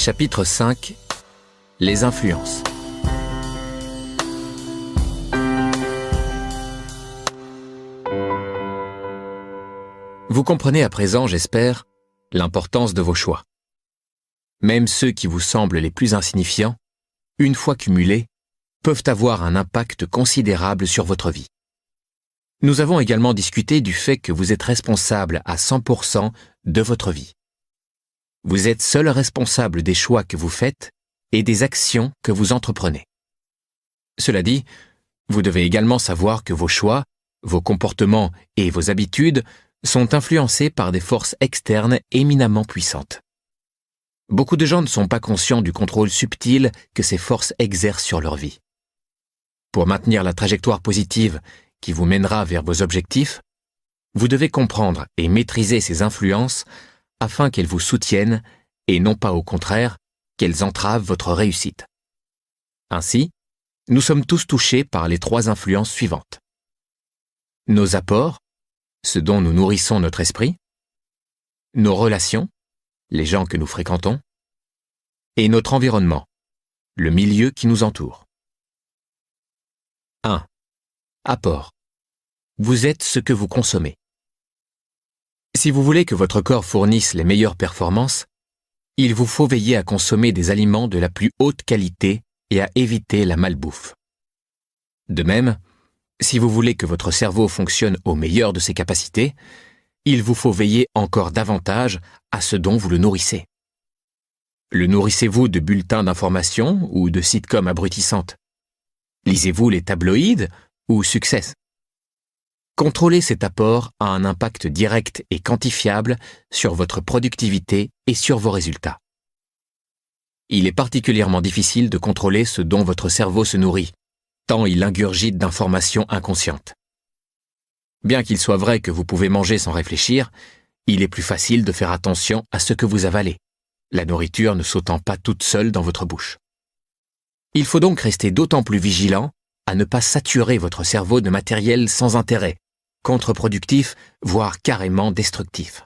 Chapitre 5. Les influences. Vous comprenez à présent, j'espère, l'importance de vos choix. Même ceux qui vous semblent les plus insignifiants, une fois cumulés, peuvent avoir un impact considérable sur votre vie. Nous avons également discuté du fait que vous êtes responsable à 100% de votre vie. Vous êtes seul responsable des choix que vous faites et des actions que vous entreprenez. Cela dit, vous devez également savoir que vos choix, vos comportements et vos habitudes sont influencés par des forces externes éminemment puissantes. Beaucoup de gens ne sont pas conscients du contrôle subtil que ces forces exercent sur leur vie. Pour maintenir la trajectoire positive qui vous mènera vers vos objectifs, vous devez comprendre et maîtriser ces influences afin qu'elles vous soutiennent et non pas au contraire qu'elles entravent votre réussite. Ainsi, nous sommes tous touchés par les 3 influences suivantes. Nos apports, ce dont nous nourrissons notre esprit, nos relations, les gens que nous fréquentons, et notre environnement, le milieu qui nous entoure. 1. Apport. Vous êtes ce que vous consommez. Si vous voulez que votre corps fournisse les meilleures performances, il vous faut veiller à consommer des aliments de la plus haute qualité et à éviter la malbouffe. De même, si vous voulez que votre cerveau fonctionne au meilleur de ses capacités, il vous faut veiller encore davantage à ce dont vous le nourrissez. Le nourrissez-vous de bulletins d'information ou de sitcoms abrutissantes? Lisez-vous les tabloïds ou Success? Contrôler cet apport a un impact direct et quantifiable sur votre productivité et sur vos résultats. Il est particulièrement difficile de contrôler ce dont votre cerveau se nourrit, tant il ingurgite d'informations inconscientes. Bien qu'il soit vrai que vous pouvez manger sans réfléchir, il est plus facile de faire attention à ce que vous avalez, la nourriture ne sautant pas toute seule dans votre bouche. Il faut donc rester d'autant plus vigilant à ne pas saturer votre cerveau de matériel sans intérêt, contre-productif, voire carrément destructif.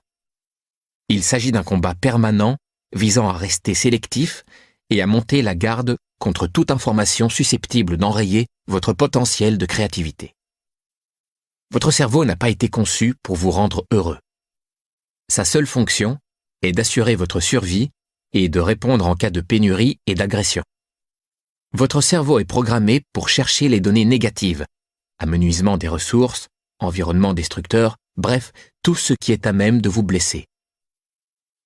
Il s'agit d'un combat permanent visant à rester sélectif et à monter la garde contre toute information susceptible d'enrayer votre potentiel de créativité. Votre cerveau n'a pas été conçu pour vous rendre heureux. Sa seule fonction est d'assurer votre survie et de répondre en cas de pénurie et d'agression. Votre cerveau est programmé pour chercher les données négatives, amenuisement des ressources, environnement destructeur, bref, tout ce qui est à même de vous blesser.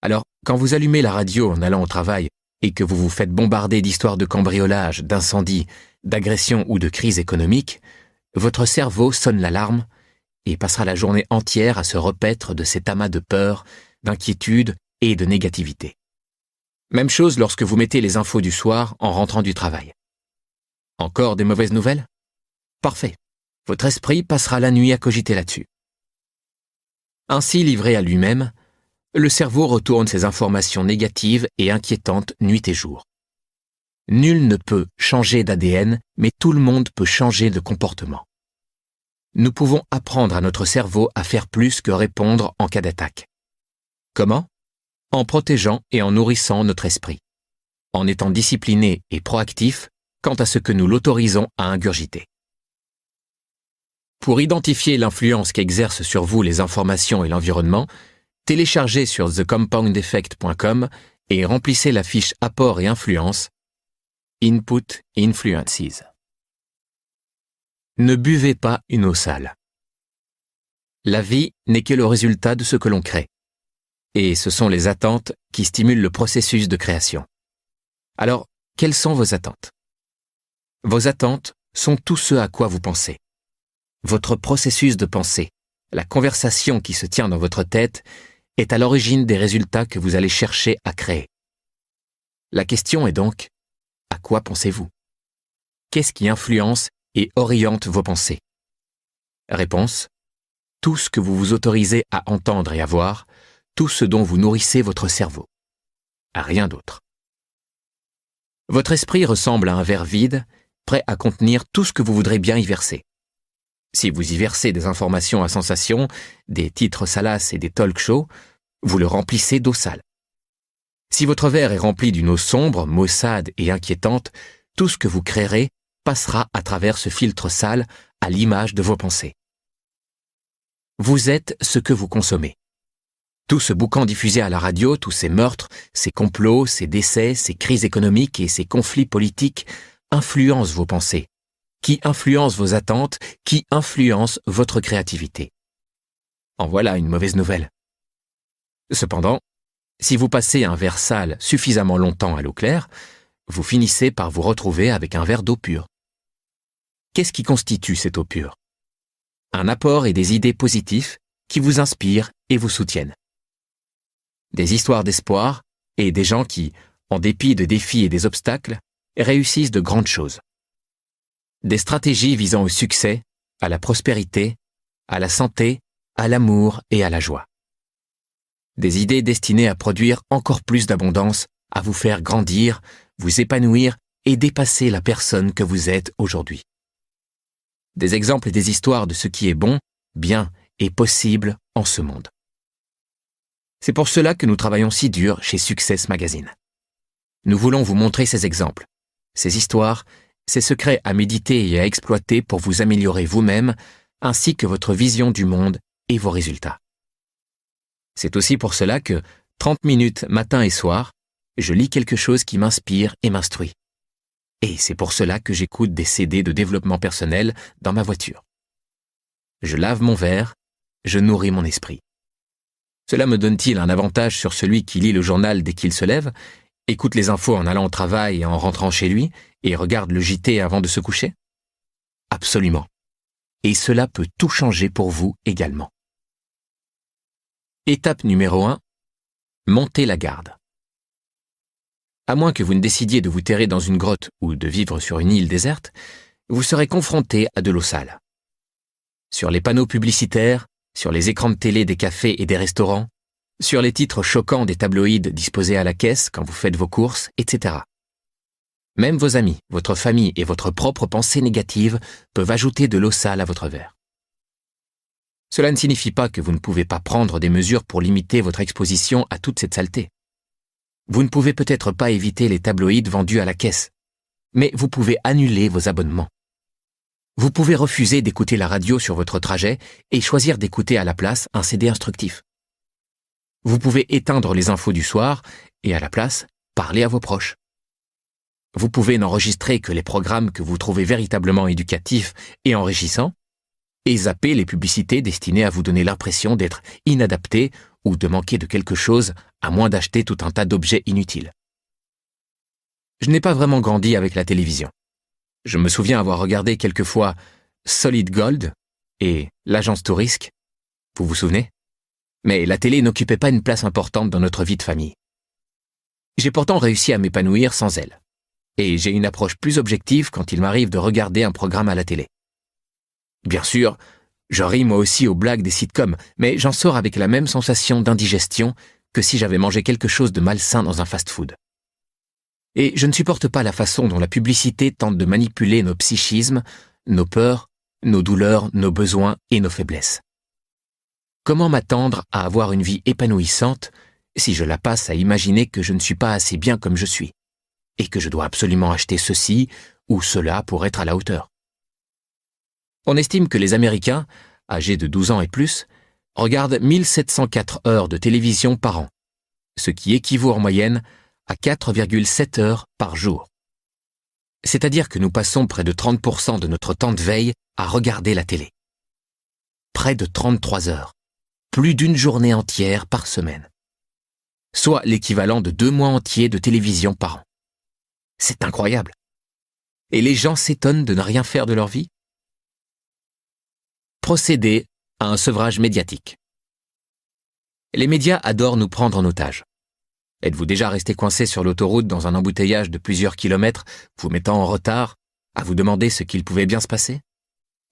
Alors, quand vous allumez la radio en allant au travail et que vous vous faites bombarder d'histoires de cambriolage, d'incendies, d'agressions ou de crises économiques, votre cerveau sonne l'alarme et passera la journée entière à se repaître de cet amas de peur, d'inquiétude et de négativité. Même chose lorsque vous mettez les infos du soir en rentrant du travail. Encore des mauvaises nouvelles? Parfait. Votre esprit passera la nuit à cogiter là-dessus. Ainsi livré à lui-même, le cerveau retourne ses informations négatives et inquiétantes nuit et jour. Nul ne peut changer d'ADN, mais tout le monde peut changer de comportement. Nous pouvons apprendre à notre cerveau à faire plus que répondre en cas d'attaque. Comment? En protégeant et en nourrissant notre esprit, en étant discipliné et proactif quant à ce que nous l'autorisons à ingurgiter. Pour identifier l'influence qu'exercent sur vous les informations et l'environnement, téléchargez sur thecompoundeffect.com et remplissez la fiche Apport et influence Input Influences. Ne buvez pas une eau sale. La vie n'est que le résultat de ce que l'on crée. Et ce sont les attentes qui stimulent le processus de création. Alors, quelles sont vos attentes? Vos attentes sont tout ce à quoi vous pensez. Votre processus de pensée, la conversation qui se tient dans votre tête, est à l'origine des résultats que vous allez chercher à créer. La question est donc, à quoi pensez-vous? Qu'est-ce qui influence et oriente vos pensées? Réponse, tout ce que vous vous autorisez à entendre et à voir, tout ce dont vous nourrissez votre cerveau. À rien d'autre. Votre esprit ressemble à un verre vide, prêt à contenir tout ce que vous voudrez bien y verser. Si vous y versez des informations à sensation, des titres salaces et des talk shows, vous le remplissez d'eau sale. Si votre verre est rempli d'une eau sombre, maussade et inquiétante, tout ce que vous créerez passera à travers ce filtre sale à l'image de vos pensées. Vous êtes ce que vous consommez. Tout ce boucan diffusé à la radio, tous ces meurtres, ces complots, ces décès, ces crises économiques et ces conflits politiques influencent vos pensées, qui influencent vos attentes, qui influencent votre créativité. En voilà une mauvaise nouvelle. Cependant, si vous passez un verre sale suffisamment longtemps à l'eau claire, vous finissez par vous retrouver avec un verre d'eau pure. Qu'est-ce qui constitue cette eau pure? Un apport et des idées positifs qui vous inspirent et vous soutiennent. Des histoires d'espoir et des gens qui, en dépit de défis et des obstacles, réussissent de grandes choses. Des stratégies visant au succès, à la prospérité, à la santé, à l'amour et à la joie. Des idées destinées à produire encore plus d'abondance, à vous faire grandir, vous épanouir et dépasser la personne que vous êtes aujourd'hui. Des exemples et des histoires de ce qui est bon, bien et possible en ce monde. C'est pour cela que nous travaillons si dur chez Success Magazine. Nous voulons vous montrer ces exemples, ces histoires, ces secrets à méditer et à exploiter pour vous améliorer vous-même, ainsi que votre vision du monde et vos résultats. C'est aussi pour cela que, 30 minutes matin et soir, je lis quelque chose qui m'inspire et m'instruit. Et c'est pour cela que j'écoute des CD de développement personnel dans ma voiture. Je lave mon verre, je nourris mon esprit. Cela me donne-t-il un avantage sur celui qui lit le journal dès qu'il se lève, écoute les infos en allant au travail et en rentrant chez lui, et regarde le JT avant de se coucher? Absolument. Et cela peut tout changer pour vous également. Étape numéro 1. Montez la garde. À moins que vous ne décidiez de vous terrer dans une grotte ou de vivre sur une île déserte, vous serez confronté à de l'eau sale. Sur les panneaux publicitaires, sur les écrans de télé des cafés et des restaurants, sur les titres choquants des tabloïds disposés à la caisse quand vous faites vos courses, etc. Même vos amis, votre famille et votre propre pensée négative peuvent ajouter de l'eau sale à votre verre. Cela ne signifie pas que vous ne pouvez pas prendre des mesures pour limiter votre exposition à toute cette saleté. Vous ne pouvez peut-être pas éviter les tabloïds vendus à la caisse, mais vous pouvez annuler vos abonnements. Vous pouvez refuser d'écouter la radio sur votre trajet et choisir d'écouter à la place un CD instructif. Vous pouvez éteindre les infos du soir et à la place, parler à vos proches. Vous pouvez n'enregistrer que les programmes que vous trouvez véritablement éducatifs et enrichissants et zapper les publicités destinées à vous donner l'impression d'être inadapté ou de manquer de quelque chose à moins d'acheter tout un tas d'objets inutiles. Je n'ai pas vraiment grandi avec la télévision. Je me souviens avoir regardé quelquefois Solid Gold et l'Agence Tourisque. Vous vous souvenez? Mais la télé n'occupait pas une place importante dans notre vie de famille. J'ai pourtant réussi à m'épanouir sans elle. Et j'ai une approche plus objective quand il m'arrive de regarder un programme à la télé. Bien sûr, je ris moi aussi aux blagues des sitcoms, mais j'en sors avec la même sensation d'indigestion que si j'avais mangé quelque chose de malsain dans un fast-food. Et je ne supporte pas la façon dont la publicité tente de manipuler nos psychismes, nos peurs, nos douleurs, nos besoins et nos faiblesses. Comment m'attendre à avoir une vie épanouissante si je la passe à imaginer que je ne suis pas assez bien comme je suis et que je dois absolument acheter ceci ou cela pour être à la hauteur? On estime que les Américains, âgés de 12 ans et plus, regardent 1704 heures de télévision par an, ce qui équivaut en moyenne à 4,7 heures par jour. C'est-à-dire que nous passons près de 30% de notre temps de veille à regarder la télé. Près de 33 heures, plus d'une journée entière par semaine. Soit l'équivalent de 2 mois entiers de télévision par an. C'est incroyable. Et les gens s'étonnent de ne rien faire de leur vie? Procéder à un sevrage médiatique. Les médias adorent nous prendre en otage. Êtes-vous déjà resté coincé sur l'autoroute dans un embouteillage de plusieurs kilomètres, vous mettant en retard, à vous demander ce qu'il pouvait bien se passer?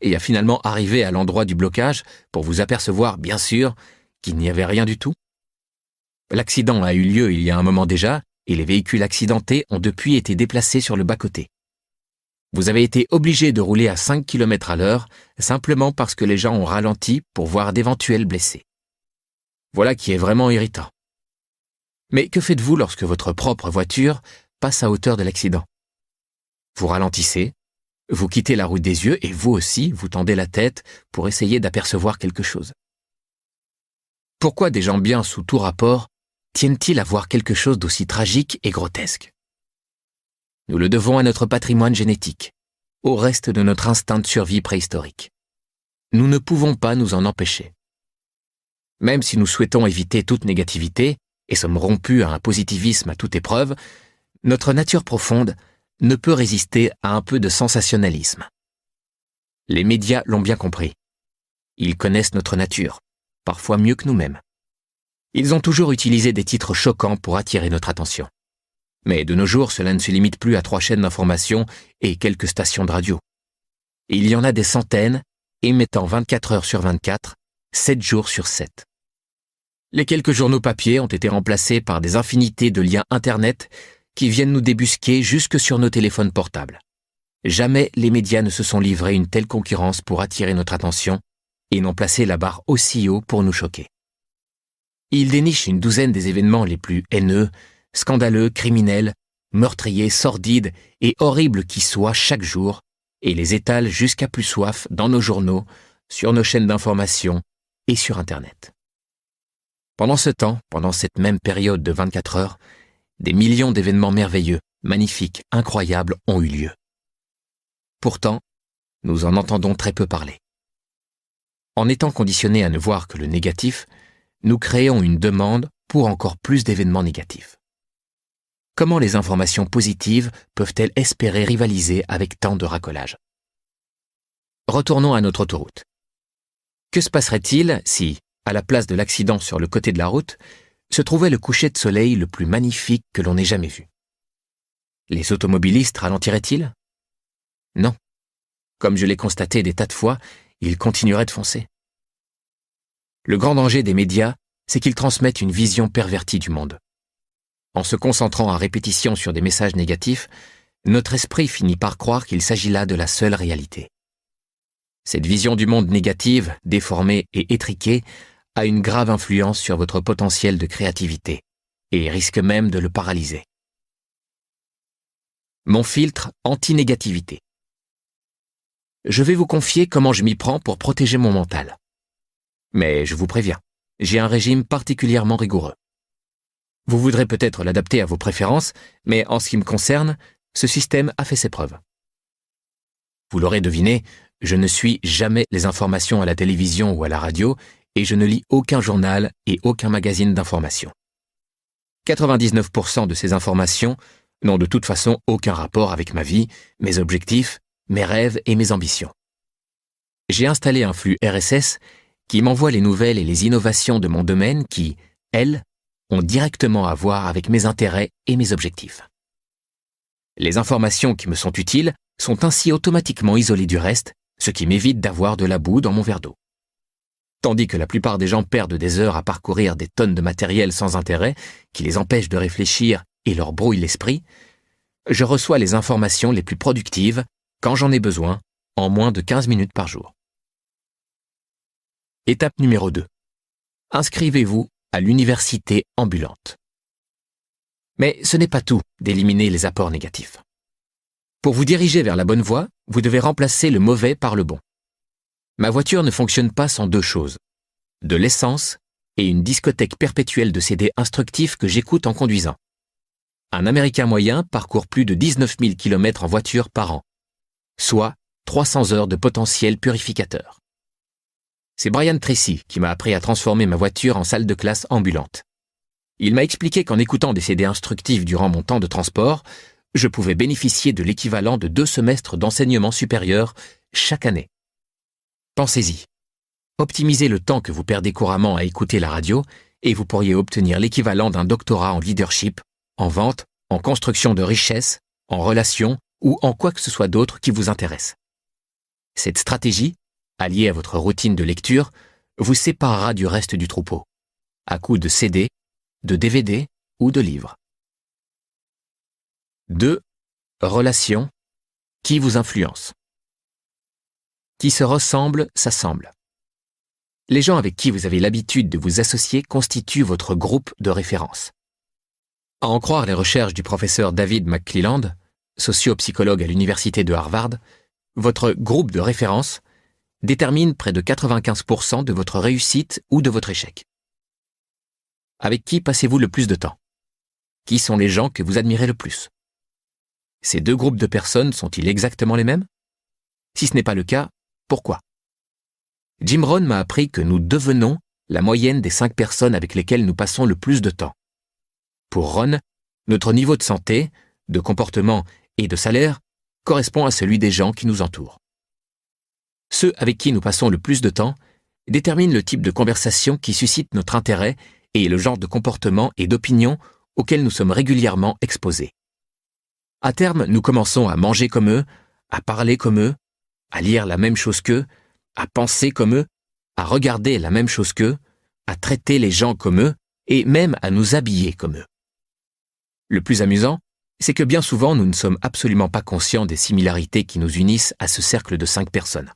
Et à finalement arriver à l'endroit du blocage pour vous apercevoir, bien sûr, qu'il n'y avait rien du tout? L'accident a eu lieu il y a un moment déjà, et les véhicules accidentés ont depuis été déplacés sur le bas-côté. Vous avez été obligé de rouler à 5 km à l'heure simplement parce que les gens ont ralenti pour voir d'éventuels blessés. Voilà qui est vraiment irritant. Mais que faites-vous lorsque votre propre voiture passe à hauteur de l'accident? Vous ralentissez, vous quittez la route des yeux et vous aussi, vous tendez la tête pour essayer d'apercevoir quelque chose. Pourquoi des gens bien sous tout rapport tiennent-ils à voir quelque chose d'aussi tragique et grotesque? Nous le devons à notre patrimoine génétique, au reste de notre instinct de survie préhistorique. Nous ne pouvons pas nous en empêcher. Même si nous souhaitons éviter toute négativité et sommes rompus à un positivisme à toute épreuve, notre nature profonde ne peut résister à un peu de sensationnalisme. Les médias l'ont bien compris. Ils connaissent notre nature, parfois mieux que nous-mêmes. Ils ont toujours utilisé des titres choquants pour attirer notre attention. Mais de nos jours, cela ne se limite plus à 3 chaînes d'information et quelques stations de radio. Il y en a des centaines, émettant 24 heures sur 24, 7 jours sur 7. Les quelques journaux papier ont été remplacés par des infinités de liens Internet qui viennent nous débusquer jusque sur nos téléphones portables. Jamais les médias ne se sont livrés une telle concurrence pour attirer notre attention et n'ont placé la barre aussi haut pour nous choquer. Ils dénichent une douzaine des événements les plus haineux, scandaleux, criminels, meurtriers, sordides et horribles qui soient chaque jour et les étalent jusqu'à plus soif dans nos journaux, sur nos chaînes d'information et sur Internet. Pendant ce temps, pendant cette même période de 24 heures, des millions d'événements merveilleux, magnifiques, incroyables ont eu lieu. Pourtant, nous en entendons très peu parler. En étant conditionnés à ne voir que le négatif, nous créons une demande pour encore plus d'événements négatifs. Comment les informations positives peuvent-elles espérer rivaliser avec tant de racolage? Retournons à notre autoroute. Que se passerait-il si, à la place de l'accident sur le côté de la route, se trouvait le coucher de soleil le plus magnifique que l'on ait jamais vu? Les automobilistes ralentiraient-ils? Non. Comme je l'ai constaté des tas de fois, ils continueraient de foncer. Le grand danger des médias, c'est qu'ils transmettent une vision pervertie du monde. En se concentrant à répétition sur des messages négatifs, notre esprit finit par croire qu'il s'agit là de la seule réalité. Cette vision du monde négative, déformée et étriquée, a une grave influence sur votre potentiel de créativité et risque même de le paralyser. Mon filtre anti-négativité. Je vais vous confier comment je m'y prends pour protéger mon mental. Mais je vous préviens, j'ai un régime particulièrement rigoureux. Vous voudrez peut-être l'adapter à vos préférences, mais en ce qui me concerne, ce système a fait ses preuves. Vous l'aurez deviné, je ne suis jamais les informations à la télévision ou à la radio et je ne lis aucun journal et aucun magazine d'information. 99% de ces informations n'ont de toute façon aucun rapport avec ma vie, mes objectifs, mes rêves et mes ambitions. J'ai installé un flux RSS qui m'envoie les nouvelles et les innovations de mon domaine qui, elles, ont directement à voir avec mes intérêts et mes objectifs. Les informations qui me sont utiles sont ainsi automatiquement isolées du reste, ce qui m'évite d'avoir de la boue dans mon verre d'eau. Tandis que la plupart des gens perdent des heures à parcourir des tonnes de matériel sans intérêt, qui les empêchent de réfléchir et leur brouillent l'esprit, je reçois les informations les plus productives, quand j'en ai besoin, en moins de 15 minutes par jour. Étape numéro 2. Inscrivez-vous à l'université ambulante. Mais ce n'est pas tout d'éliminer les apports négatifs. Pour vous diriger vers la bonne voie, vous devez remplacer le mauvais par le bon. Ma voiture ne fonctionne pas sans 2 choses, de l'essence et une discothèque perpétuelle de CD instructifs que j'écoute en conduisant. Un Américain moyen parcourt plus de 19 000 km en voiture par an, soit 300 heures de potentiel purificateur. C'est Brian Tracy qui m'a appris à transformer ma voiture en salle de classe ambulante. Il m'a expliqué qu'en écoutant des CD instructifs durant mon temps de transport, je pouvais bénéficier de l'équivalent de 2 semestres d'enseignement supérieur chaque année. Pensez-y. Optimisez le temps que vous perdez couramment à écouter la radio et vous pourriez obtenir l'équivalent d'un doctorat en leadership, en vente, en construction de richesses, en relations ou en quoi que ce soit d'autre qui vous intéresse. Cette stratégie, alliée à votre routine de lecture, vous séparera du reste du troupeau, à coups de CD, de DVD ou de livres. 2. Relations. Qui vous influence? Qui se ressemble, s'assemble. Les gens avec qui vous avez l'habitude de vous associer constituent votre groupe de référence. À en croire les recherches du professeur David McClelland, sociopsychologue à l'université de Harvard, votre groupe de référence détermine près de 95% de votre réussite ou de votre échec. Avec qui passez-vous le plus de temps? Qui sont les gens que vous admirez le plus? Ces deux groupes de personnes sont-ils exactement les mêmes? Si ce n'est pas le cas, pourquoi? Jim Rohn m'a appris que nous devenons la moyenne des 5 personnes avec lesquelles nous passons le plus de temps. Pour Rohn, notre niveau de santé, de comportement et de salaire correspond à celui des gens qui nous entourent. Ceux avec qui nous passons le plus de temps déterminent le type de conversation qui suscite notre intérêt et le genre de comportement et d'opinion auxquels nous sommes régulièrement exposés. À terme, nous commençons à manger comme eux, à parler comme eux, à lire la même chose qu'eux, à penser comme eux, à regarder la même chose qu'eux, à traiter les gens comme eux et même à nous habiller comme eux. Le plus amusant, c'est que bien souvent nous ne sommes absolument pas conscients des similarités qui nous unissent à ce cercle de 5 personnes.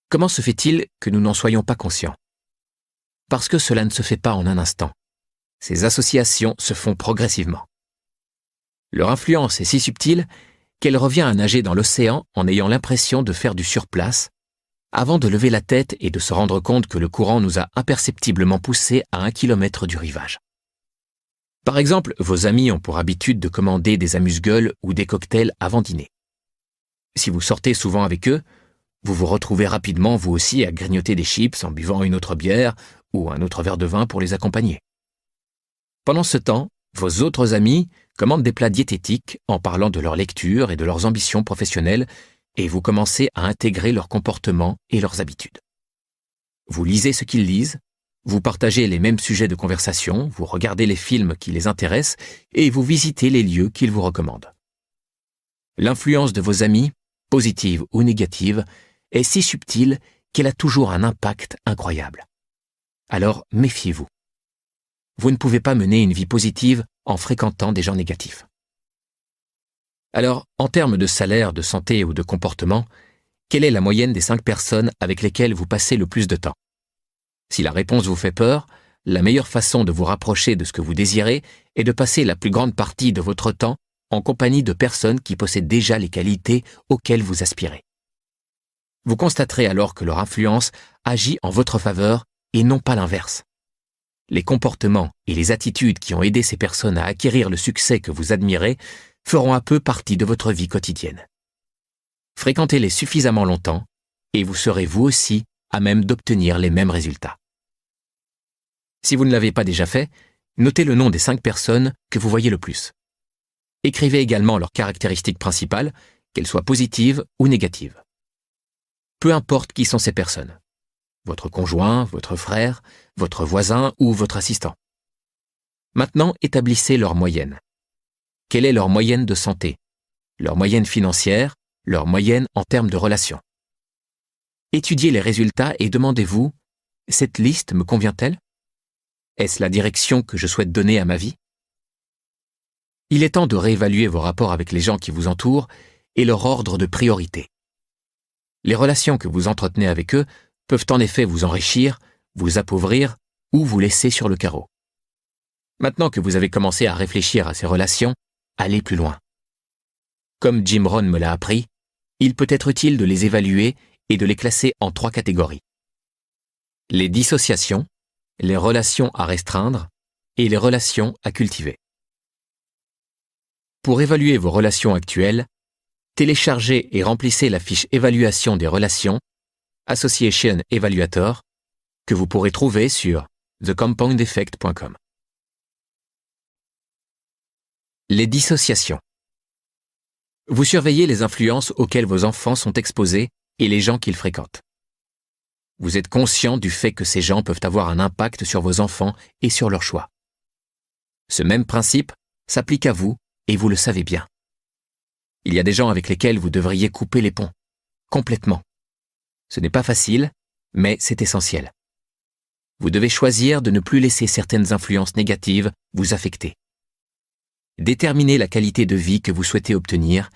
Comment se fait-il que nous n'en soyons pas conscients? Parce que cela ne se fait pas en un instant. Ces associations se font progressivement. Leur influence est si subtile qu'elle revient à nager dans l'océan en ayant l'impression de faire du surplace, avant de lever la tête et de se rendre compte que le courant nous a imperceptiblement poussés à 1 kilomètre du rivage. Par exemple, vos amis ont pour habitude de commander des amuse-gueules ou des cocktails avant dîner. Si vous sortez souvent avec eux, vous vous retrouvez rapidement vous aussi à grignoter des chips en buvant une autre bière ou un autre verre de vin pour les accompagner. Pendant ce temps, vos autres amis commandent des plats diététiques en parlant de leur lecture et de leurs ambitions professionnelles et vous commencez à intégrer leur comportement et leurs habitudes. Vous lisez ce qu'ils lisent, vous partagez les mêmes sujets de conversation, vous regardez les films qui les intéressent et vous visitez les lieux qu'ils vous recommandent. L'influence de vos amis, positive ou négative, est si subtile qu'elle a toujours un impact incroyable. Alors méfiez-vous. Vous ne pouvez pas mener une vie positive en fréquentant des gens négatifs. Alors, en termes de salaire, de santé ou de comportement, quelle est la moyenne des 5 personnes avec lesquelles vous passez le plus de temps? Si la réponse vous fait peur, la meilleure façon de vous rapprocher de ce que vous désirez est de passer la plus grande partie de votre temps en compagnie de personnes qui possèdent déjà les qualités auxquelles vous aspirez. Vous constaterez alors que leur influence agit en votre faveur et non pas l'inverse. Les comportements et les attitudes qui ont aidé ces personnes à acquérir le succès que vous admirez feront un peu partie de votre vie quotidienne. Fréquentez-les suffisamment longtemps et vous serez vous aussi à même d'obtenir les mêmes résultats. Si vous ne l'avez pas déjà fait, notez le nom des 5 personnes que vous voyez le plus. Écrivez également leurs caractéristiques principales, qu'elles soient positives ou négatives. Peu importe qui sont ces personnes. Votre conjoint, votre frère, votre voisin ou votre assistant. Maintenant, établissez leur moyenne. Quelle est leur moyenne de santé? Leur moyenne financière? Leur moyenne en termes de relations? Étudiez les résultats et demandez-vous, cette liste me convient-elle? Est-ce la direction que je souhaite donner à ma vie? Il est temps de réévaluer vos rapports avec les gens qui vous entourent et leur ordre de priorité. Les relations que vous entretenez avec eux peuvent en effet vous enrichir, vous appauvrir ou vous laisser sur le carreau. Maintenant que vous avez commencé à réfléchir à ces relations, allez plus loin. Comme Jim Rohn me l'a appris, il peut être utile de les évaluer et de les classer en 3 catégories. Les dissociations, les relations à restreindre et les relations à cultiver. Pour évaluer vos relations actuelles, téléchargez et remplissez la fiche Évaluation des relations, Association Evaluator, que vous pourrez trouver sur thecompoundeffect.com. Les dissociations. Vous surveillez les influences auxquelles vos enfants sont exposés et les gens qu'ils fréquentent. Vous êtes conscient du fait que ces gens peuvent avoir un impact sur vos enfants et sur leurs choix. Ce même principe s'applique à vous et vous le savez bien. Il y a des gens avec lesquels vous devriez couper les ponts, complètement. Ce n'est pas facile, mais c'est essentiel. Vous devez choisir de ne plus laisser certaines influences négatives vous affecter. Déterminez la qualité de vie que vous souhaitez obtenir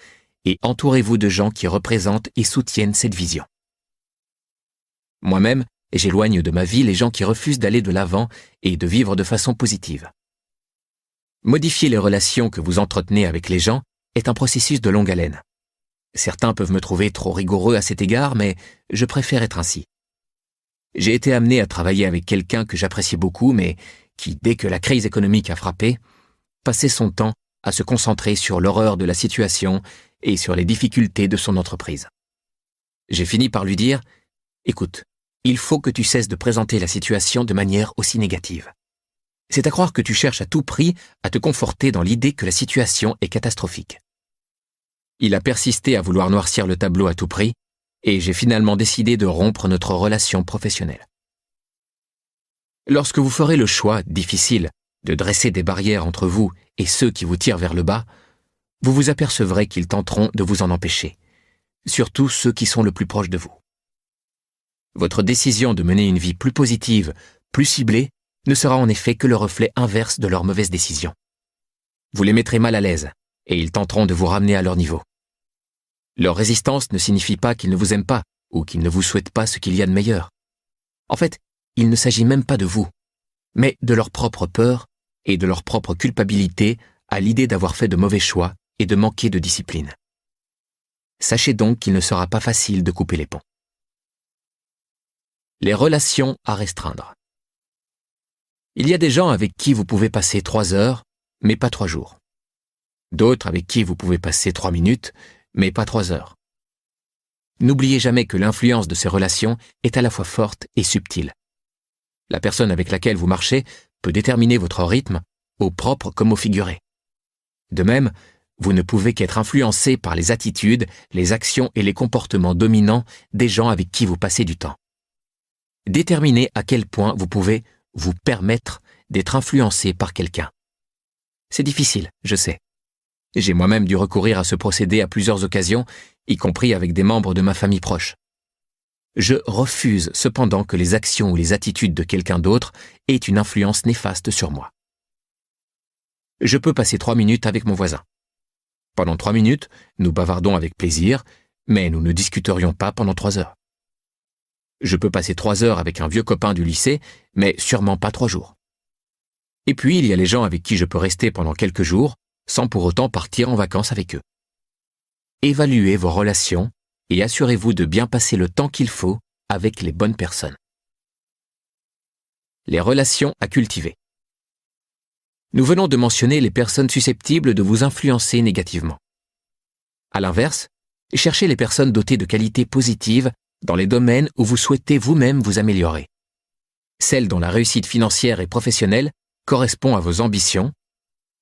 et entourez-vous de gens qui représentent et soutiennent cette vision. Moi-même, j'éloigne de ma vie les gens qui refusent d'aller de l'avant et de vivre de façon positive. Modifier les relations que vous entretenez avec les gens est un processus de longue haleine. Certains peuvent me trouver trop rigoureux à cet égard, mais je préfère être ainsi. J'ai été amené à travailler avec quelqu'un que j'appréciais beaucoup, mais qui, dès que la crise économique a frappé, passait son temps à se concentrer sur l'horreur de la situation et sur les difficultés de son entreprise. J'ai fini par lui dire « Écoute, il faut que tu cesses de présenter la situation de manière aussi négative. C'est à croire que tu cherches à tout prix à te conforter dans l'idée que la situation est catastrophique. » Il a persisté à vouloir noircir le tableau à tout prix, et j'ai finalement décidé de rompre notre relation professionnelle. Lorsque vous ferez le choix difficile de dresser des barrières entre vous et ceux qui vous tirent vers le bas, vous vous apercevrez qu'ils tenteront de vous en empêcher, surtout ceux qui sont le plus proches de vous. Votre décision de mener une vie plus positive, plus ciblée, ne sera en effet que le reflet inverse de leur mauvaise décision. Vous les mettrez mal à l'aise, et ils tenteront de vous ramener à leur niveau. Leur résistance ne signifie pas qu'ils ne vous aiment pas ou qu'ils ne vous souhaitent pas ce qu'il y a de meilleur. En fait, il ne s'agit même pas de vous, mais de leur propre peur et de leur propre culpabilité à l'idée d'avoir fait de mauvais choix et de manquer de discipline. Sachez donc qu'il ne sera pas facile de couper les ponts. Les relations à restreindre. Il y a des gens avec qui vous pouvez passer 3 heures, mais pas 3 jours. D'autres avec qui vous pouvez passer 3 minutes, mais pas 3 heures. N'oubliez jamais que l'influence de ces relations est à la fois forte et subtile. La personne avec laquelle vous marchez peut déterminer votre rythme, au propre comme au figuré. De même, vous ne pouvez qu'être influencé par les attitudes, les actions et les comportements dominants des gens avec qui vous passez du temps. Déterminez à quel point vous pouvez vous permettre d'être influencé par quelqu'un. C'est difficile, je sais. J'ai moi-même dû recourir à ce procédé à plusieurs occasions, y compris avec des membres de ma famille proche. Je refuse cependant que les actions ou les attitudes de quelqu'un d'autre aient une influence néfaste sur moi. Je peux passer 3 minutes avec mon voisin. Pendant 3 minutes, nous bavardons avec plaisir, mais nous ne discuterions pas pendant 3 heures. Je peux passer 3 heures avec un vieux copain du lycée, mais sûrement pas 3 jours. Et puis, il y a les gens avec qui je peux rester pendant quelques jours, sans pour autant partir en vacances avec eux. Évaluez vos relations et assurez-vous de bien passer le temps qu'il faut avec les bonnes personnes. Les relations à cultiver. Nous venons de mentionner les personnes susceptibles de vous influencer négativement. À l'inverse, cherchez les personnes dotées de qualités positives dans les domaines où vous souhaitez vous-même vous améliorer. Celles dont la réussite financière et professionnelle correspond à vos ambitions,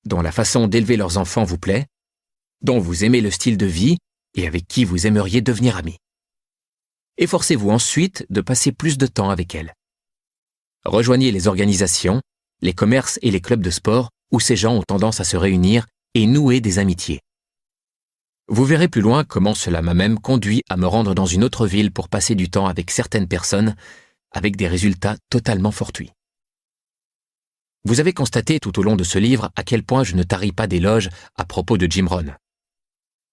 dont la façon d'élever leurs enfants vous plaît, dont vous aimez le style de vie et avec qui vous aimeriez devenir ami. Efforcez-vous ensuite de passer plus de temps avec elles. Rejoignez les organisations, les commerces et les clubs de sport où ces gens ont tendance à se réunir et nouer des amitiés. Vous verrez plus loin comment cela m'a même conduit à me rendre dans une autre ville pour passer du temps avec certaines personnes, avec des résultats totalement fortuits. Vous avez constaté tout au long de ce livre à quel point je ne taris pas d'éloges à propos de Jim Rohn.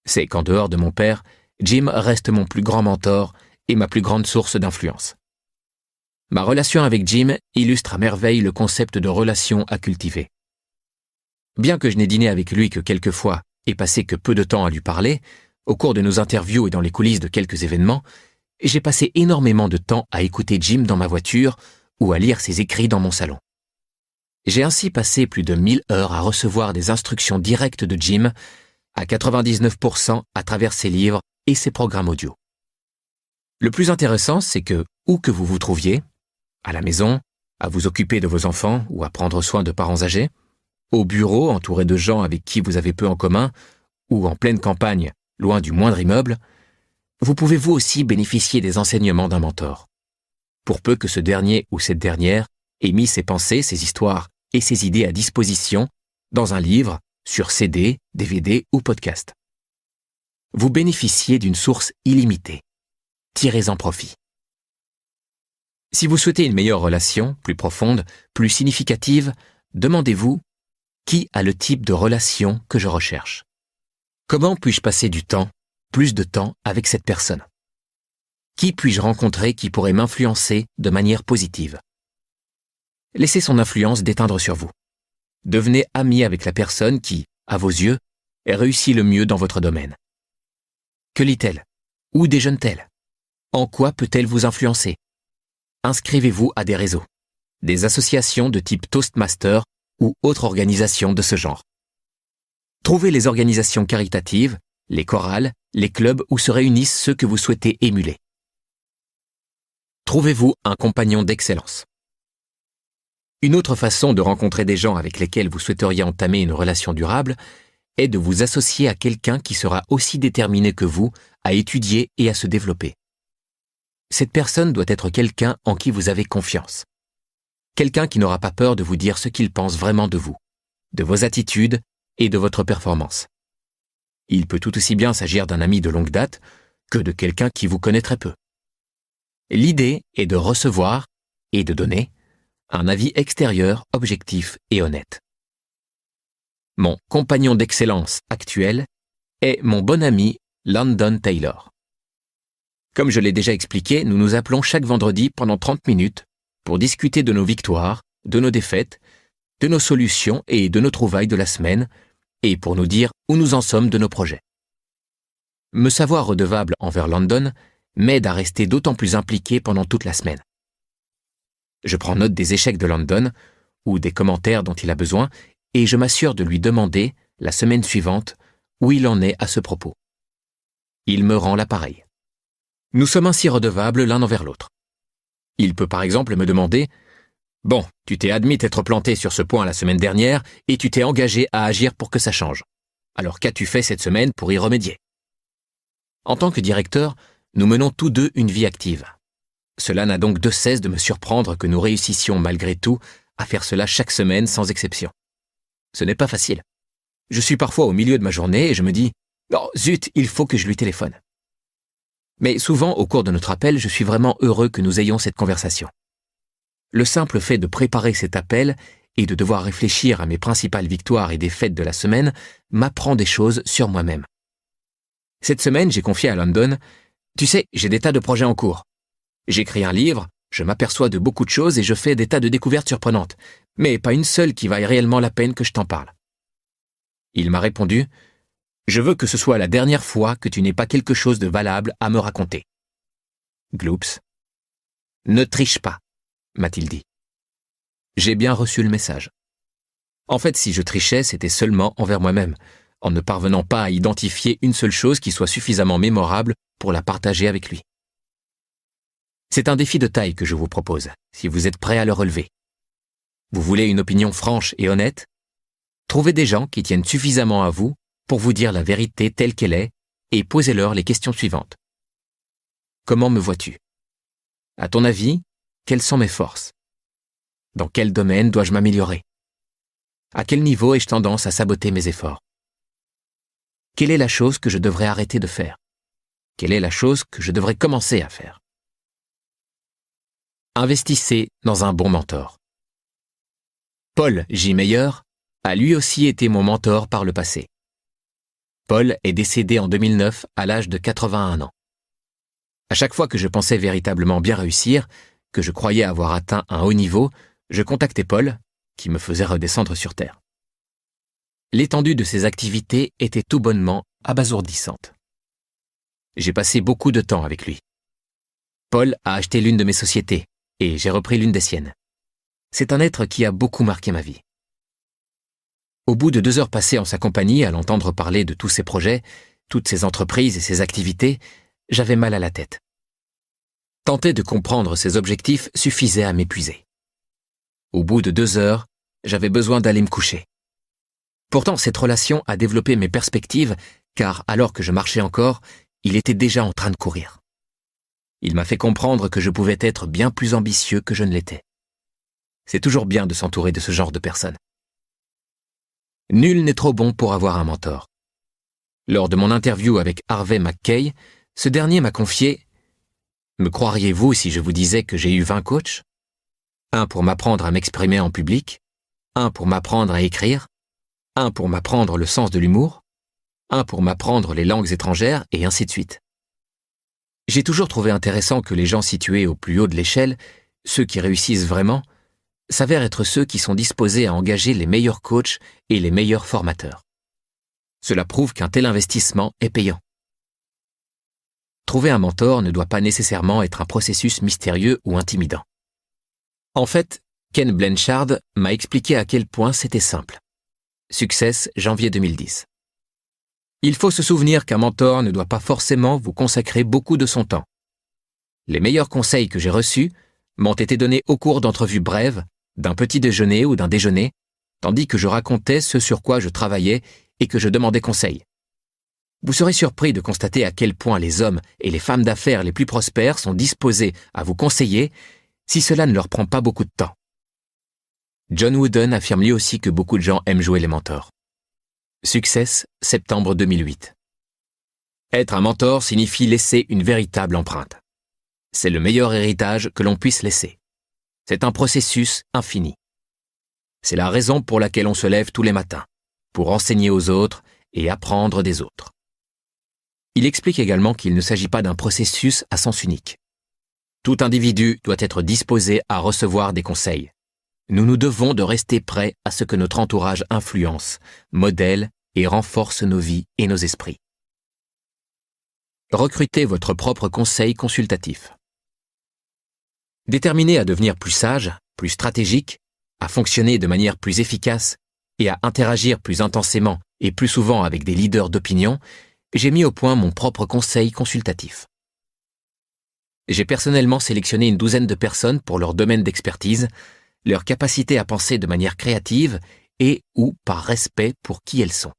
C'est qu'en dehors de mon père, Jim reste mon plus grand mentor et ma plus grande source d'influence. Ma relation avec Jim illustre à merveille le concept de relation à cultiver. Bien que je n'ai dîné avec lui que quelques fois et passé que peu de temps à lui parler, au cours de nos interviews et dans les coulisses de quelques événements, j'ai passé énormément de temps à écouter Jim dans ma voiture ou à lire ses écrits dans mon salon. J'ai ainsi passé plus de 1000 heures à recevoir des instructions directes de Jim, à 99% à travers ses livres et ses programmes audio. Le plus intéressant, c'est que, où que vous vous trouviez, à la maison, à vous occuper de vos enfants ou à prendre soin de parents âgés, au bureau entouré de gens avec qui vous avez peu en commun, ou en pleine campagne, loin du moindre immeuble, vous pouvez vous aussi bénéficier des enseignements d'un mentor. Pour peu que ce dernier ou cette dernière ait mis ses pensées, ses histoires et ses idées à disposition dans un livre, sur CD, DVD ou podcast. Vous bénéficiez d'une source illimitée. Tirez-en profit. Si vous souhaitez une meilleure relation, plus profonde, plus significative, demandez-vous qui a le type de relation que je recherche. Comment puis-je passer du temps, plus de temps, avec cette personne? Qui puis-je rencontrer qui pourrait m'influencer de manière positive? Laissez son influence déteindre sur vous. Devenez ami avec la personne qui, à vos yeux, réussit le mieux dans votre domaine. Que lit-elle? Où déjeune-t-elle? En quoi peut-elle vous influencer? Inscrivez-vous à des réseaux, des associations de type Toastmaster ou autres organisations de ce genre. Trouvez les organisations caritatives, les chorales, les clubs où se réunissent ceux que vous souhaitez émuler. Trouvez-vous un compagnon d'excellence. Une autre façon de rencontrer des gens avec lesquels vous souhaiteriez entamer une relation durable est de vous associer à quelqu'un qui sera aussi déterminé que vous à étudier et à se développer. Cette personne doit être quelqu'un en qui vous avez confiance. Quelqu'un qui n'aura pas peur de vous dire ce qu'il pense vraiment de vous, de vos attitudes et de votre performance. Il peut tout aussi bien s'agir d'un ami de longue date que de quelqu'un qui vous connaît très peu. L'idée est de recevoir et de donner un avis extérieur, objectif et honnête. Mon compagnon d'excellence actuel est mon bon ami Landon Taylor. Comme je l'ai déjà expliqué, nous nous appelons chaque vendredi pendant 30 minutes pour discuter de nos victoires, de nos défaites, de nos solutions et de nos trouvailles de la semaine, et pour nous dire où nous en sommes de nos projets. Me savoir redevable envers Landon m'aide à rester d'autant plus impliqué pendant toute la semaine. Je prends note des échecs de Landon ou des commentaires dont il a besoin et je m'assure de lui demander, la semaine suivante, où il en est à ce propos. Il me rend l'appareil. Nous sommes ainsi redevables l'un envers l'autre. Il peut par exemple me demander « Bon, tu t'es admis t'être planté sur ce point la semaine dernière et tu t'es engagé à agir pour que ça change. Alors qu'as-tu fait cette semaine pour y remédier ?» En tant que directeur, nous menons tous deux une vie active. Cela n'a donc de cesse de me surprendre que nous réussissions malgré tout à faire cela chaque semaine sans exception. Ce n'est pas facile. Je suis parfois au milieu de ma journée et je me dis « Oh zut, il faut que je lui téléphone ». Mais souvent, au cours de notre appel, je suis vraiment heureux que nous ayons cette conversation. Le simple fait de préparer cet appel et de devoir réfléchir à mes principales victoires et défaites de la semaine m'apprend des choses sur moi-même. Cette semaine, j'ai confié à Landon « Tu sais, j'ai des tas de projets en cours. J'écris un livre, je m'aperçois de beaucoup de choses et je fais des tas de découvertes surprenantes, mais pas une seule qui vaille réellement la peine que je t'en parle. » Il m'a répondu « Je veux que ce soit la dernière fois que tu n'aies pas quelque chose de valable à me raconter. » Gloops. « Ne triche pas, m'a-t-il dit. J'ai bien reçu le message. En fait, si je trichais, c'était seulement envers moi-même, en ne parvenant pas à identifier une seule chose qui soit suffisamment mémorable pour la partager avec lui. C'est un défi de taille que je vous propose, si vous êtes prêt à le relever. Vous voulez une opinion franche et honnête? Trouvez des gens qui tiennent suffisamment à vous pour vous dire la vérité telle qu'elle est et posez-leur les questions suivantes. Comment me vois-tu? À ton avis, quelles sont mes forces? Dans quel domaine dois-je m'améliorer? À quel niveau ai-je tendance à saboter mes efforts? Quelle est la chose que je devrais arrêter de faire? Quelle est la chose que je devrais commencer à faire? Investissez dans un bon mentor. Paul J. Meyer a lui aussi été mon mentor par le passé. Paul est décédé en 2009 à l'âge de 81 ans. À chaque fois que je pensais véritablement bien réussir, que je croyais avoir atteint un haut niveau, je contactais Paul, qui me faisait redescendre sur terre. L'étendue de ses activités était tout bonnement abasourdissante. J'ai passé beaucoup de temps avec lui. Paul a acheté l'une de mes sociétés et j'ai repris l'une des siennes. C'est un être qui a beaucoup marqué ma vie. Au bout de 2 heures passées en sa compagnie à l'entendre parler de tous ses projets, toutes ses entreprises et ses activités, j'avais mal à la tête. Tenter de comprendre ses objectifs suffisait à m'épuiser. Au bout de 2 heures, j'avais besoin d'aller me coucher. Pourtant, cette relation a développé mes perspectives, car alors que je marchais encore, il était déjà en train de courir. Il m'a fait comprendre que je pouvais être bien plus ambitieux que je ne l'étais. C'est toujours bien de s'entourer de ce genre de personnes. Nul n'est trop bon pour avoir un mentor. Lors de mon interview avec Harvey McKay, ce dernier m'a confié « Me croiriez-vous si je vous disais que j'ai eu 20 coachs? Un pour m'apprendre à m'exprimer en public, un pour m'apprendre à écrire, un pour m'apprendre le sens de l'humour, un pour m'apprendre les langues étrangères, et ainsi de suite. » J'ai toujours trouvé intéressant que les gens situés au plus haut de l'échelle, ceux qui réussissent vraiment, s'avèrent être ceux qui sont disposés à engager les meilleurs coachs et les meilleurs formateurs. Cela prouve qu'un tel investissement est payant. Trouver un mentor ne doit pas nécessairement être un processus mystérieux ou intimidant. En fait, Ken Blanchard m'a expliqué à quel point c'était simple. Success, janvier 2010. Il faut se souvenir qu'un mentor ne doit pas forcément vous consacrer beaucoup de son temps. Les meilleurs conseils que j'ai reçus m'ont été donnés au cours d'entrevues brèves, d'un petit déjeuner ou d'un déjeuner, tandis que je racontais ce sur quoi je travaillais et que je demandais conseil. Vous serez surpris de constater à quel point les hommes et les femmes d'affaires les plus prospères sont disposés à vous conseiller si cela ne leur prend pas beaucoup de temps. John Wooden affirme lui aussi que beaucoup de gens aiment jouer les mentors. Success, septembre 2008. Être un mentor signifie laisser une véritable empreinte. C'est le meilleur héritage que l'on puisse laisser. C'est un processus infini. C'est la raison pour laquelle on se lève tous les matins, pour enseigner aux autres et apprendre des autres. Il explique également qu'il ne s'agit pas d'un processus à sens unique. Tout individu doit être disposé à recevoir des conseils. Nous nous devons de rester prêts à ce que notre entourage influence, modèle et renforce nos vies et nos esprits. Recrutez votre propre conseil consultatif. Déterminé à devenir plus sage, plus stratégique, à fonctionner de manière plus efficace et à interagir plus intensément et plus souvent avec des leaders d'opinion, j'ai mis au point mon propre conseil consultatif. J'ai personnellement sélectionné une douzaine de personnes pour leur domaine d'expertise, leur capacité à penser de manière créative et ou par respect pour qui elles sont.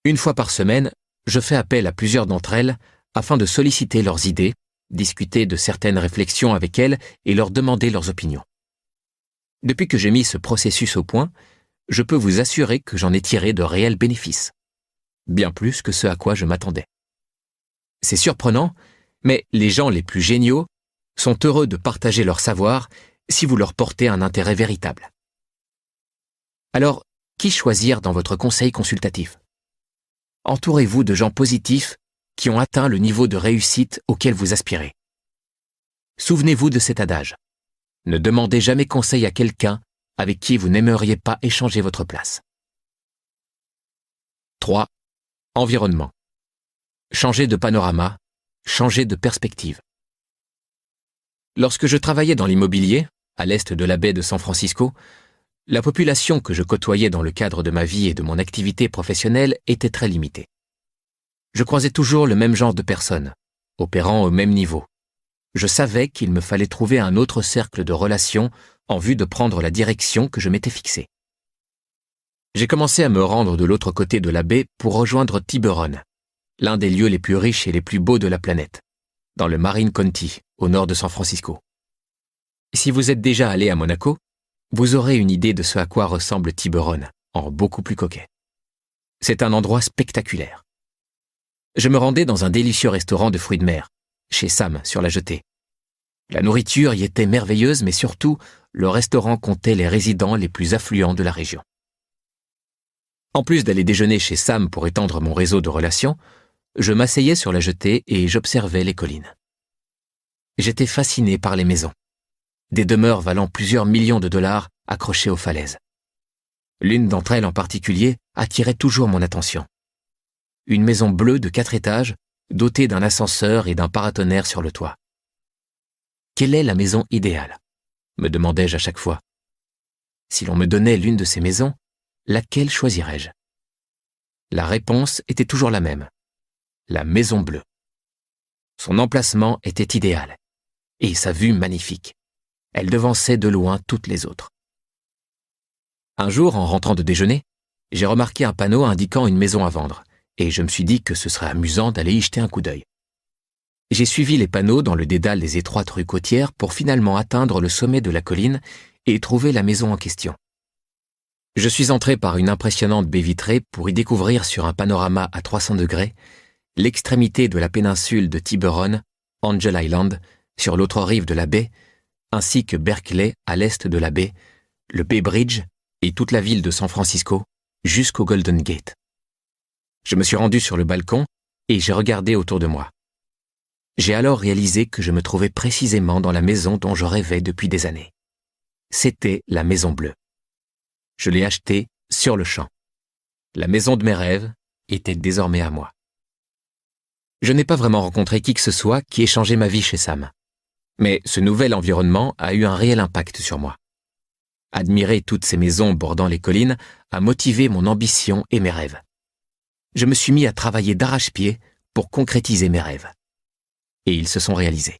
Une fois par semaine, je fais appel à plusieurs d'entre elles afin de solliciter leurs idées, discuter de certaines réflexions avec elles et leur demander leurs opinions. Depuis que j'ai mis ce processus au point, je peux vous assurer que j'en ai tiré de réels bénéfices. Bien plus que ce à quoi je m'attendais. C'est surprenant, mais les gens les plus géniaux sont heureux de partager leur savoir si vous leur portez un intérêt véritable. Alors, qui choisir dans votre conseil consultatif ? Entourez-vous de gens positifs qui ont atteint le niveau de réussite auquel vous aspirez. Souvenez-vous de cet adage. Ne demandez jamais conseil à quelqu'un avec qui vous n'aimeriez pas échanger votre place. 3. Environnement. Changer de panorama, changer de perspective. Lorsque je travaillais dans l'immobilier, à l'est de la baie de San Francisco, la population que je côtoyais dans le cadre de ma vie et de mon activité professionnelle était très limitée. Je croisais toujours le même genre de personnes, opérant au même niveau. Je savais qu'il me fallait trouver un autre cercle de relations en vue de prendre la direction que je m'étais fixée. J'ai commencé à me rendre de l'autre côté de la baie pour rejoindre Tiburon, l'un des lieux les plus riches et les plus beaux de la planète, dans le Marin County, au nord de San Francisco. Si vous êtes déjà allé à Monaco, vous aurez une idée de ce à quoi ressemble Tiburon, en beaucoup plus coquet. C'est un endroit spectaculaire. Je me rendais dans un délicieux restaurant de fruits de mer, chez Sam, sur la Jetée. La nourriture y était merveilleuse, mais surtout, le restaurant comptait les résidents les plus affluents de la région. En plus d'aller déjeuner chez Sam pour étendre mon réseau de relations, je m'asseyais sur la Jetée et j'observais les collines. J'étais fasciné par les maisons. Des demeures valant plusieurs millions de dollars accrochées aux falaises. L'une d'entre elles en particulier attirait toujours mon attention. Une maison bleue de 4 étages, dotée d'un ascenseur et d'un paratonnerre sur le toit. Quelle est la maison idéale ? Me demandais-je à chaque fois. Si l'on me donnait l'une de ces maisons, laquelle choisirais-je ? La réponse était toujours la même. La maison bleue. Son emplacement était idéal, et sa vue magnifique. Elle devançait de loin toutes les autres. Un jour, en rentrant de déjeuner, j'ai remarqué un panneau indiquant une maison à vendre, et je me suis dit que ce serait amusant d'aller y jeter un coup d'œil. J'ai suivi les panneaux dans le dédale des étroites rues côtières pour finalement atteindre le sommet de la colline et trouver la maison en question. Je suis entré par une impressionnante baie vitrée pour y découvrir sur un panorama à 300 degrés l'extrémité de la péninsule de Tiburon, Angel Island, sur l'autre rive de la baie, ainsi que Berkeley à l'est de la baie, le Bay Bridge et toute la ville de San Francisco, jusqu'au Golden Gate. Je me suis rendu sur le balcon et j'ai regardé autour de moi. J'ai alors réalisé que je me trouvais précisément dans la maison dont je rêvais depuis des années. c'était la maison bleue. Je l'ai achetée sur le champ. La maison de mes rêves était désormais à moi. Je n'ai pas vraiment rencontré qui que ce soit qui ait changé ma vie chez Sam. Mais ce nouvel environnement a eu un réel impact sur moi. Admirer toutes ces maisons bordant les collines a motivé mon ambition et mes rêves. Je me suis mis à travailler d'arrache-pied pour concrétiser mes rêves. Et ils se sont réalisés.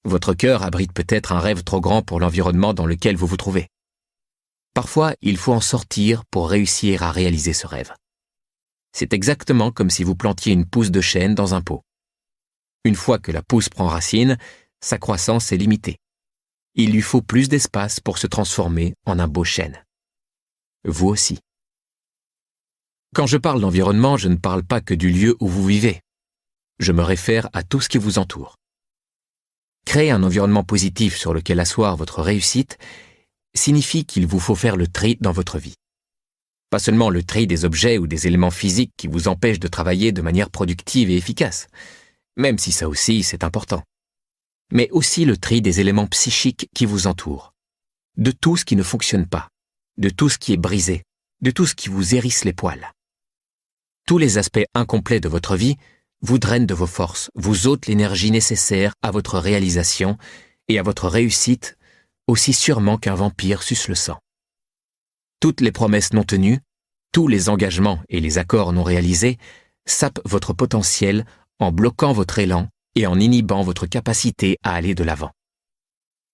Votre cœur abrite peut-être un rêve trop grand pour l'environnement dans lequel vous vous trouvez. Parfois, il faut en sortir pour réussir à réaliser ce rêve. C'est exactement comme si vous plantiez une pousse de chêne dans un pot. Une fois que la pousse prend racine, sa croissance est limitée. Il lui faut plus d'espace pour se transformer en un beau chêne. Vous aussi. Quand je parle d'environnement, je ne parle pas que du lieu où vous vivez. Je me réfère à tout ce qui vous entoure. Créer un environnement positif sur lequel asseoir votre réussite signifie qu'il vous faut faire le tri dans votre vie. Pas seulement le tri des objets ou des éléments physiques qui vous empêchent de travailler de manière productive et efficace, même si ça aussi c'est important, mais aussi le tri des éléments psychiques qui vous entourent, de tout ce qui ne fonctionne pas, de tout ce qui est brisé, de tout ce qui vous hérisse les poils. Tous les aspects incomplets de votre vie vous drainent de vos forces, vous ôtent l'énergie nécessaire à votre réalisation et à votre réussite aussi sûrement qu'un vampire suce le sang. Toutes les promesses non tenues, tous les engagements et les accords non réalisés sapent votre potentiel en bloquant votre élan et en inhibant votre capacité à aller de l'avant.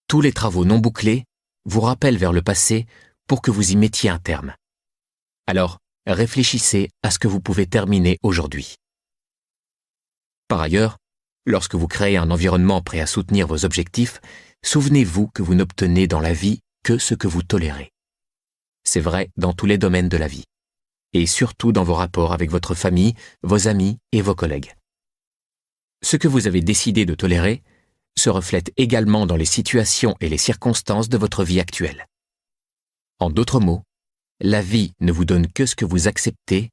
Tous les travaux non bouclés vous rappellent vers le passé pour que vous y mettiez un terme. Alors, réfléchissez à ce que vous pouvez terminer aujourd'hui. Par ailleurs, lorsque vous créez un environnement prêt à soutenir vos objectifs, souvenez-vous que vous n'obtenez dans la vie que ce que vous tolérez. C'est vrai dans tous les domaines de la vie, et surtout dans vos rapports avec votre famille, vos amis et vos collègues. Ce que vous avez décidé de tolérer se reflète également dans les situations et les circonstances de votre vie actuelle. En d'autres mots, la vie ne vous donne que ce que vous acceptez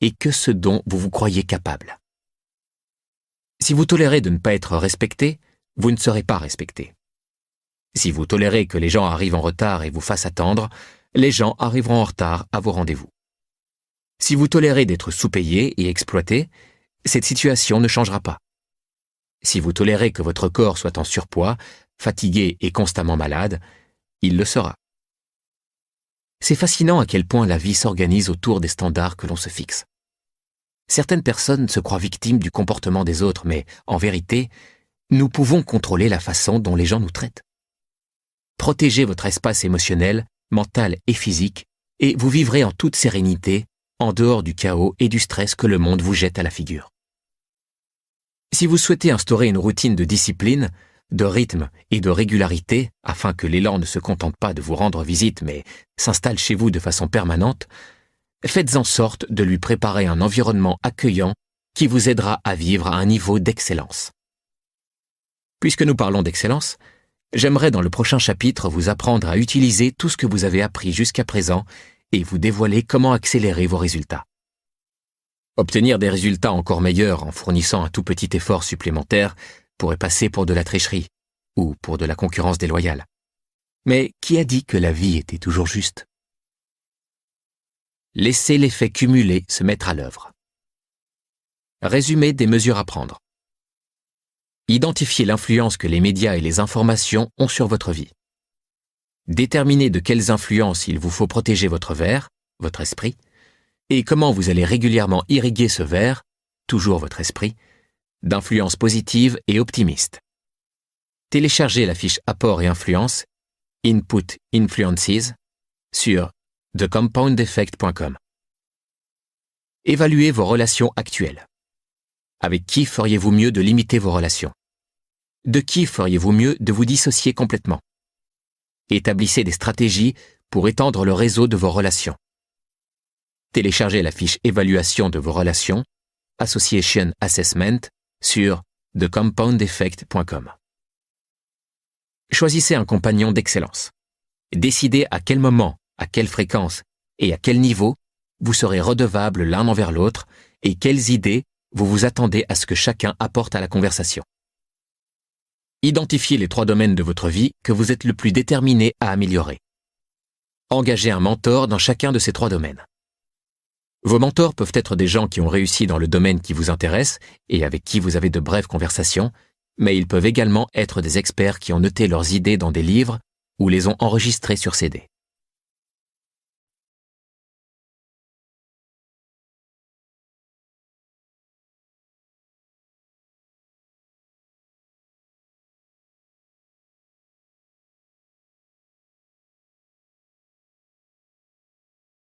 et que ce dont vous vous croyez capable. Si vous tolérez de ne pas être respecté, vous ne serez pas respecté. Si vous tolérez que les gens arrivent en retard et vous fassent attendre, les gens arriveront en retard à vos rendez-vous. Si vous tolérez d'être sous-payé et exploité, cette situation ne changera pas. Si vous tolérez que votre corps soit en surpoids, fatigué et constamment malade, il le sera. C'est fascinant à quel point la vie s'organise autour des standards que l'on se fixe. Certaines personnes se croient victimes du comportement des autres, mais en vérité, nous pouvons contrôler la façon dont les gens nous traitent. Protégez votre espace émotionnel, mental et physique, et vous vivrez en toute sérénité, en dehors du chaos et du stress que le monde vous jette à la figure. Si vous souhaitez instaurer une routine de discipline, de rythme et de régularité, afin que l'élan ne se contente pas de vous rendre visite, mais s'installe chez vous de façon permanente, faites en sorte de lui préparer un environnement accueillant qui vous aidera à vivre à un niveau d'excellence. Puisque nous parlons d'excellence, j'aimerais dans le prochain chapitre vous apprendre à utiliser tout ce que vous avez appris jusqu'à présent et vous dévoiler comment accélérer vos résultats. Obtenir des résultats encore meilleurs en fournissant un tout petit effort supplémentaire pourrait passer pour de la tricherie ou pour de la concurrence déloyale. Mais qui a dit que la vie était toujours juste ? Laissez l'effet cumulé se mettre à l'œuvre. Résumé des mesures à prendre. Identifiez l'influence que les médias et les informations ont sur votre vie. Déterminez de quelles influences il vous faut protéger votre verre, votre esprit, et comment vous allez régulièrement irriguer ce verre, toujours votre esprit, d'influences positives et optimistes. Téléchargez la fiche Apport et influence, Input Influences, sur thecompoundeffect.com. Évaluez vos relations actuelles. Avec qui feriez-vous mieux de limiter vos relations ? De qui feriez-vous mieux de vous dissocier complètement ? Établissez des stratégies pour étendre le réseau de vos relations. Téléchargez la fiche Évaluation de vos relations, Association Assessment, sur thecompoundeffect.com. Choisissez un compagnon d'excellence. Décidez à quel moment, à quelle fréquence et à quel niveau vous serez redevables l'un envers l'autre et quelles idées vous vous attendez à ce que chacun apporte à la conversation. Identifiez les 3 domaines de votre vie que vous êtes le plus déterminé à améliorer. Engagez un mentor dans chacun de ces 3 domaines. Vos mentors peuvent être des gens qui ont réussi dans le domaine qui vous intéresse et avec qui vous avez de brèves conversations, mais ils peuvent également être des experts qui ont noté leurs idées dans des livres ou les ont enregistrées sur CD.